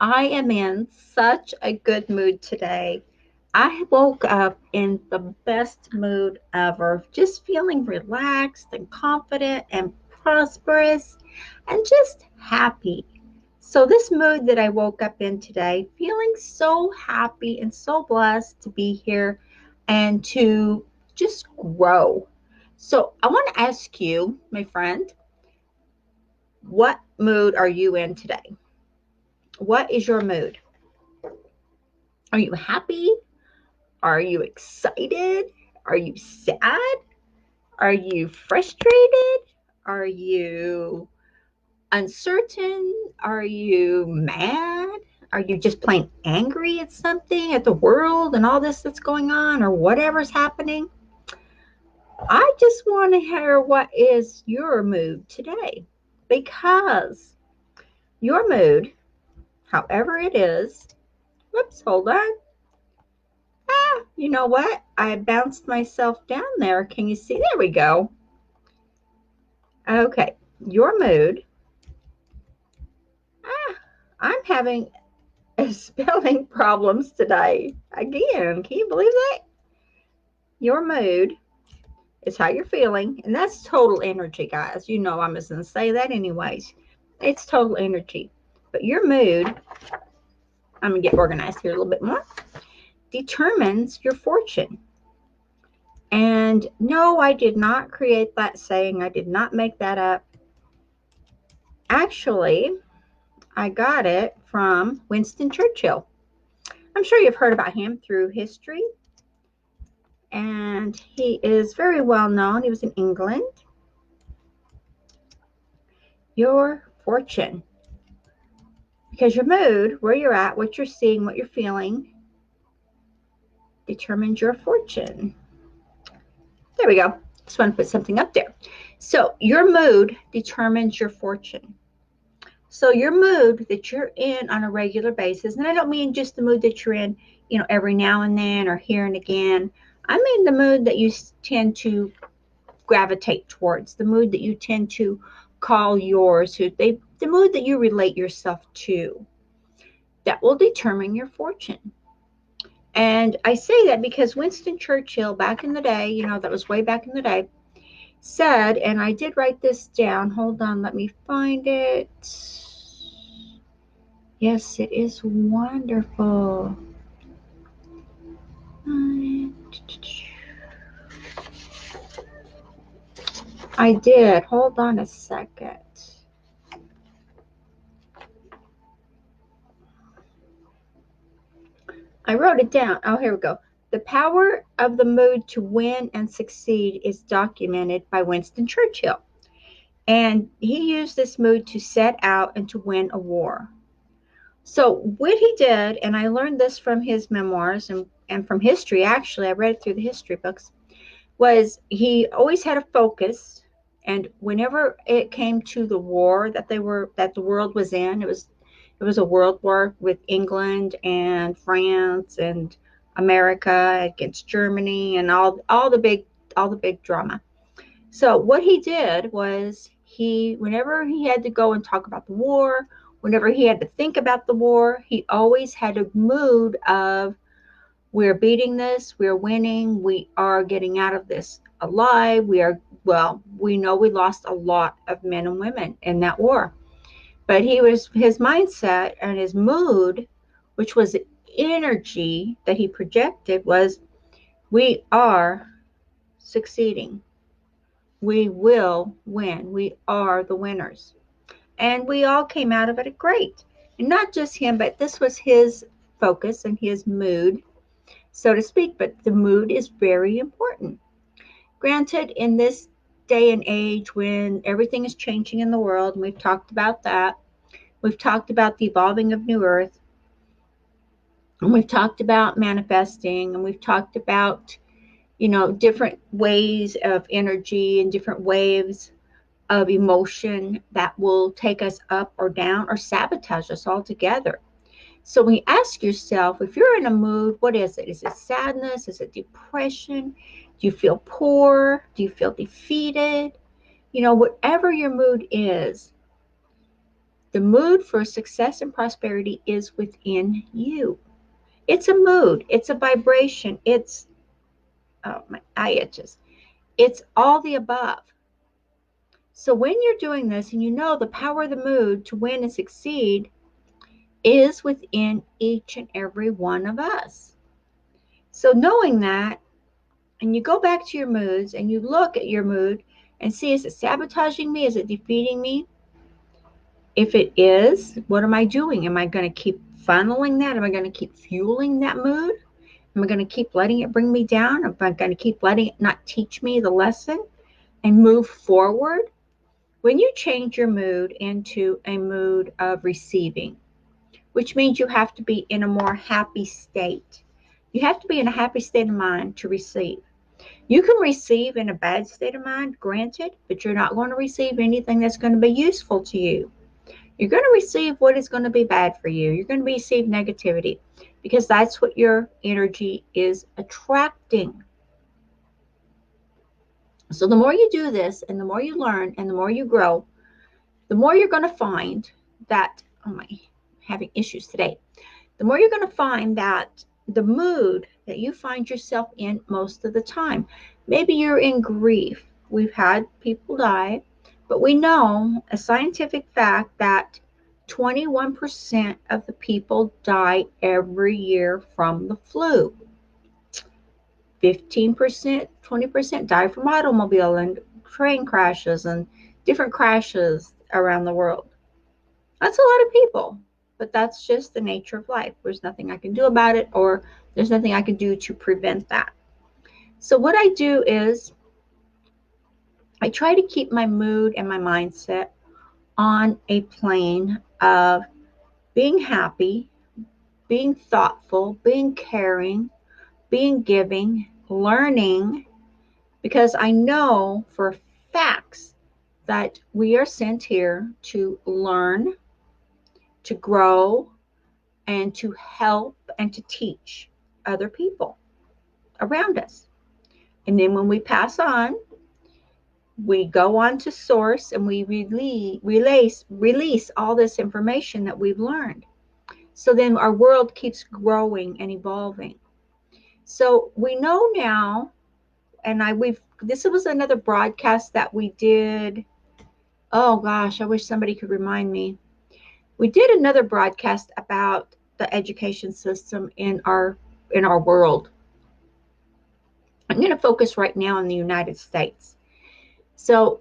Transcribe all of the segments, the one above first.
I am in such a good mood today. I woke up in the best mood ever, just feeling relaxed and confident and prosperous and just happy. So, this mood that I woke up in today, feeling so happy and so blessed to be here and to just grow. So, I want to ask you, my friend, what mood are you in today? What is your mood? Are you happy? Are you excited? Are you sad? Are you frustrated? Are you uncertain? Are you mad? Are you just plain angry at something, at the world and all this that's going on or whatever's happening? I just want to hear what is your mood today because your mood, however it is, whoops, hold on. You know what? I bounced myself down there. Can you see? There we go. Okay, your mood. Ah, I'm having spelling problems today. Again, can you believe that? Your mood is how you're feeling, and that's total energy, guys. You know I'm just going to say that anyways. It's total energy. But your mood, I'm going to get organized here a little bit more, determines your fortune. And no, I did not create that saying. I did not make that up. Actually, I got it from Winston Churchill. I'm sure you've heard about him through history, and he is very well known. He was in England. Your fortune, because your mood, where you're at, what you're seeing, what you're feeling, determines your fortune. There we go. Just want to put something up there. So your mood determines your fortune. So your mood that you're in on a regular basis, and I don't mean just the mood that you're in, every now and then or here and again. I mean the mood that you tend to gravitate towards, the mood that you tend to call yours, the mood that you relate yourself to. That will determine your fortune. And I say that because Winston Churchill, back in the day, that was way back in the day, said, and I did write this down. Hold on, let me find it. Yes, it is wonderful. I did. Hold on a second. I wrote it down. Oh, here we go. The power of the mood to win and succeed is documented by Winston Churchill. And he used this mood to set out and to win a war. So, what he did, and I learned this from his memoirs and from history, actually, I read it through the history books, was he always had a focus. And whenever it came to the war that the world was in, it was a world war with England and France and America against Germany and all the big drama. So what he did was whenever he had to go and talk about the war, whenever he had to think about the war, he always had a mood of, we're beating this, we're winning, we are getting out of this alive. We know we lost a lot of men and women in that war. But his mindset and his mood, which was the energy that he projected, was, we are succeeding. We will win. We are the winners. And we all came out of it great. And not just him, but this was his focus and his mood, so to speak. But the mood is very important. Granted, in this day and age when everything is changing in the world, and we've talked about that, we've talked about the evolving of New Earth, and we've talked about manifesting, and we've talked about, different ways of energy and different waves of emotion that will take us up or down or sabotage us altogether. So when you ask yourself, if you're in a mood, what is it? Is it sadness? Is it depression? Do you feel poor? Do you feel defeated? Whatever your mood is, The mood for success and prosperity is within you. It's a mood, it's a vibration, it's, oh, my eye itches. It's all the above. So when you're doing this and you know the power of the mood to win and succeed is within each and every one of us. So knowing that, and you go back to your moods and you look at your mood and see, is it sabotaging me? Is it defeating me? If it is, what am I doing? Am I going to keep funneling that? Am I going to keep fueling that mood? Am I going to keep letting it bring me down? Am I going to keep letting it not teach me the lesson and move forward? When you change your mood into a mood of receiving, which means you have to be in a more happy state. You have to be in a happy state of mind to receive. You can receive in a bad state of mind, granted, but you're not going to receive anything that's going to be useful to you. You're going to receive what is going to be bad for you. You're going to receive negativity because that's what your energy is attracting. So the more you do this and the more you learn and the more you grow, the more you're going to find that, oh my, I'm having issues today. The more you're going to find that the mood that you find yourself in most of the time, maybe you're in grief. We've had people die, but we know a scientific fact that 21% of the people die every year from the flu. 15%, 20% die from automobile and train crashes and different crashes around the world. That's a lot of people, but that's just the nature of life. There's nothing I can do about it, or there's nothing I can do to prevent that. So what I do is I try to keep my mood and my mindset on a plane of being happy, being thoughtful, being caring, being giving, learning, because I know for facts that we are sent here to learn, to grow, and to help and to teach other people around us. And then when we pass on, we go on to source and we release all this information that we've learned. So then our world keeps growing and evolving. So we know now, and this was another broadcast that we did. Oh gosh, I wish somebody could remind me. We did another broadcast about the education system in our world. I'm going to focus right now on the United States. So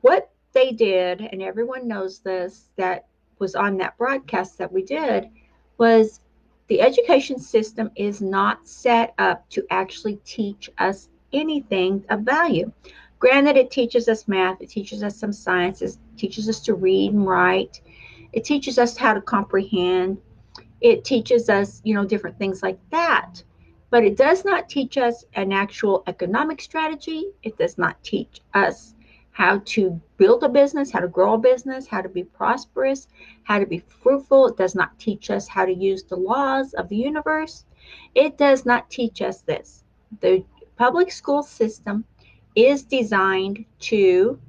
what they did, and everyone knows this, that was on that broadcast that we did, was the education system is not set up to actually teach us anything of value. Granted, it teaches us math, it teaches us some science, it teaches us to read and write, it teaches us how to comprehend, it teaches us, different things like that. But it does not teach us an actual economic strategy. It does not teach us how to build a business, how to grow a business, how to be prosperous, how to be fruitful. It does not teach us how to use the laws of the universe. It does not teach us this. The public school system is designed to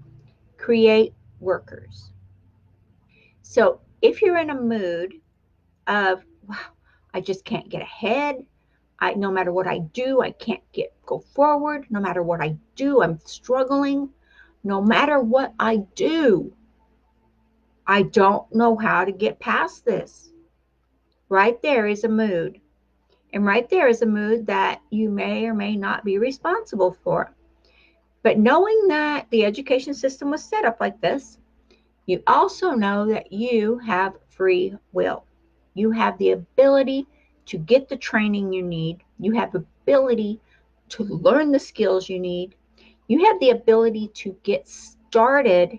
create workers. So if you're in a mood of, wow, I just can't get ahead. No matter what I do, I can't go forward. No matter what I do, I'm struggling. No matter what I do, I don't know how to get past this. Right there is a mood. And right there is a mood that you may or may not be responsible for. But knowing that the education system was set up like this, you also know that you have free will. You have the ability to get the training you need. You have the ability to learn the skills you need. You have the ability to get started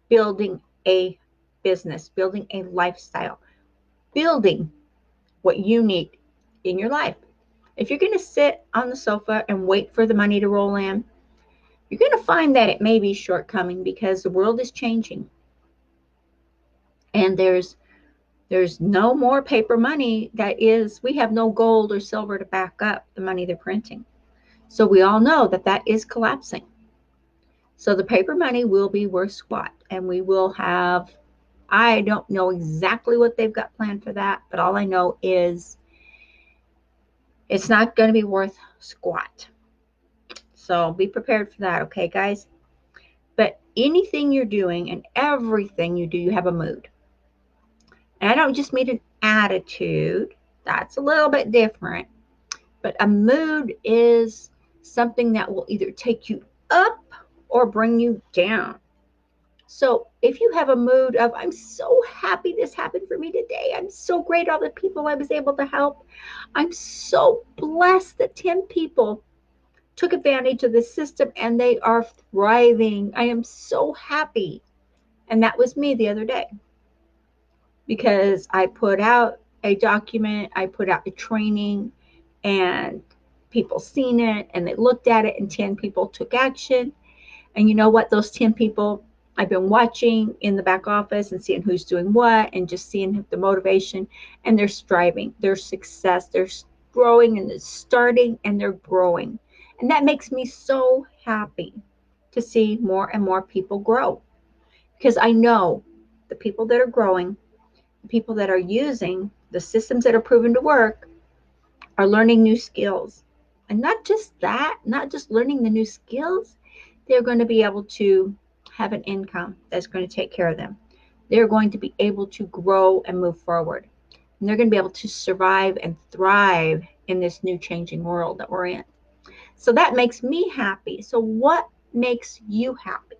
building a business, building a lifestyle, building what you need in your life. If you're going to sit on the sofa and wait for the money to roll in, you're going to find that it may be shortcoming because the world is changing. And there's no more paper money. We have no gold or silver to back up the money they're printing. So we all know that is collapsing. So the paper money will be worth squat, and we will have I don't know exactly what they've got planned for that, but all I know is it's not going to be worth squat. So be prepared for that, okay, guys? But anything you're doing and everything you do, you have a mood. And I don't just mean an attitude, that's a little bit different. But a mood is something that will either take you up or bring you down. So if you have a mood of, I'm so happy this happened for me today, I'm so great all the people I was able to help, I'm so blessed that 10 people took advantage of the system and they are thriving, I am so happy. And that was me the other day because I put out a document, I put out a training, and people seen it and they looked at it and 10 people took action. And you know what? Those 10 people I've been watching in the back office and seeing who's doing what and just seeing the motivation, and they're striving, their success, they're growing and they're starting and they're growing. And that makes me so happy to see more and more people grow because I know the people that are growing, the people that are using the systems that are proven to work are learning new skills. And not just that, not just learning the new skills, they're going to be able to have an income that's going to take care of them. They're going to be able to grow and move forward. And they're going to be able to survive and thrive in this new changing world that we're in. So that makes me happy. So, what makes you happy?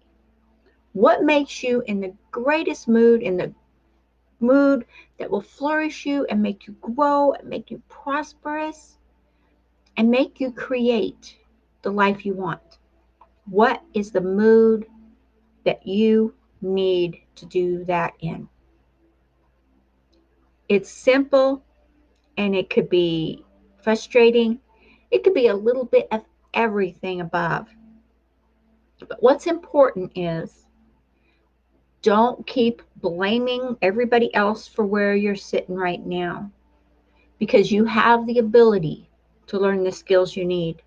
What makes you in the greatest mood, in the mood that will flourish you and make you grow and make you prosperous and make you create the life you want? What is the mood that you need to do that in? It's simple and it could be frustrating. It could be a little bit of everything above. But what's important is don't keep blaming everybody else for where you're sitting right now because you have the ability to learn the skills you need.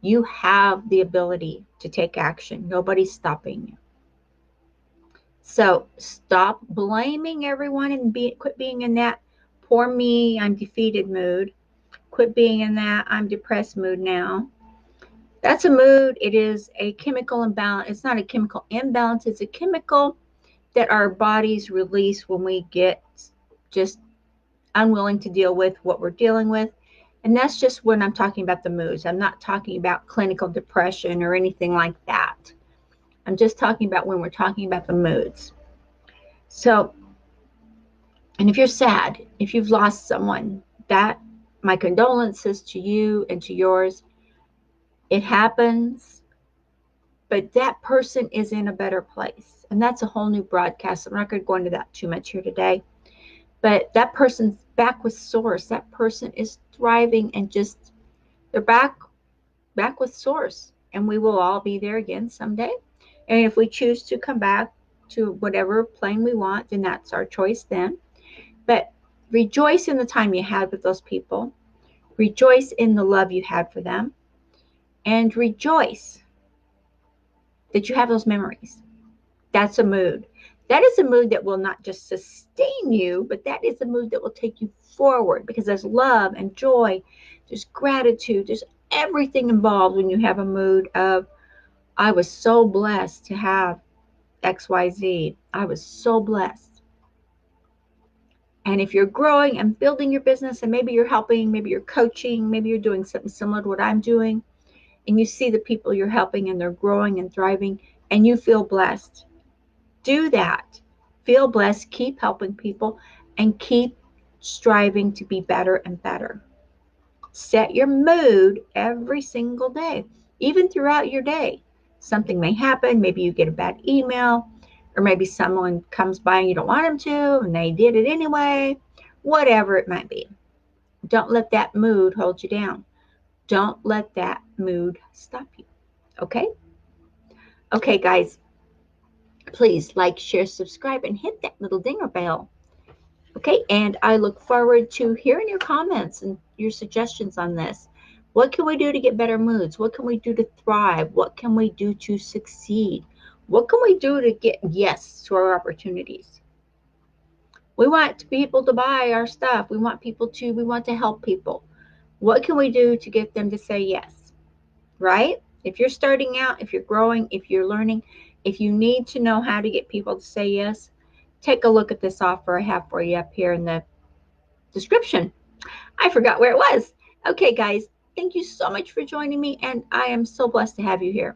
You have the ability to take action. Nobody's stopping you. So stop blaming everyone and quit being in that poor me, I'm defeated mood. Quit being in that I'm depressed mood now. That's a mood. It is a chemical imbalance. It's not a chemical imbalance, it's a chemical that our bodies release when we get just unwilling to deal with what we're dealing with. And that's just when I'm talking about the moods. I'm not talking about clinical depression or anything like that. I'm just talking about when we're talking about the moods. So, and if you're sad, if you've lost someone, that my condolences to you and to yours. It happens, but that person is in a better place. And that's a whole new broadcast. I'm not going to go into that too much here today. But that person's back with source. That person is thriving and just they're back with source. And we will all be there again someday. And if we choose to come back to whatever plane we want, then that's our choice then. But rejoice in the time you had with those people. Rejoice in the love you had for them. And rejoice that you have those memories. That's a mood. That is a mood that will not just sustain you, but that is a mood that will take you forward because there's love and joy, there's gratitude, there's everything involved when you have a mood of, I was so blessed to have XYZ. I was so blessed. And if you're growing and building your business, and maybe you're helping, maybe you're coaching, maybe you're doing something similar to what I'm doing, and you see the people you're helping and they're growing and thriving, and you feel blessed, do that. Feel blessed, keep helping people, and keep striving to be better and better. Set your mood every single day, even throughout your day. Something may happen. Maybe you get a bad email, or maybe someone comes by and you don't want them to, and they did it anyway. Whatever it might be. Don't let that mood hold you down. Don't let that mood stop you. Okay? Okay, guys. Please like, share, subscribe, and hit that little dinger bell. Okay, and I look forward to hearing your comments and your suggestions on this. What can we do to get better moods? What can we do to thrive? What can we do to succeed? What can we do to get yes to our opportunities? We want people to buy our stuff. We want to help people. What can we do to get them to say yes? Right? If you're starting out, if you're growing, if you're learning, if you need to know how to get people to say yes, take a look at this offer I have for you up here in the description. I forgot where it was. Okay, guys, thank you so much for joining me, and I am so blessed to have you here.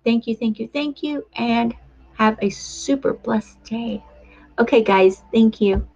Thank you, thank you, thank you, and have a super blessed day. Okay, guys, thank you.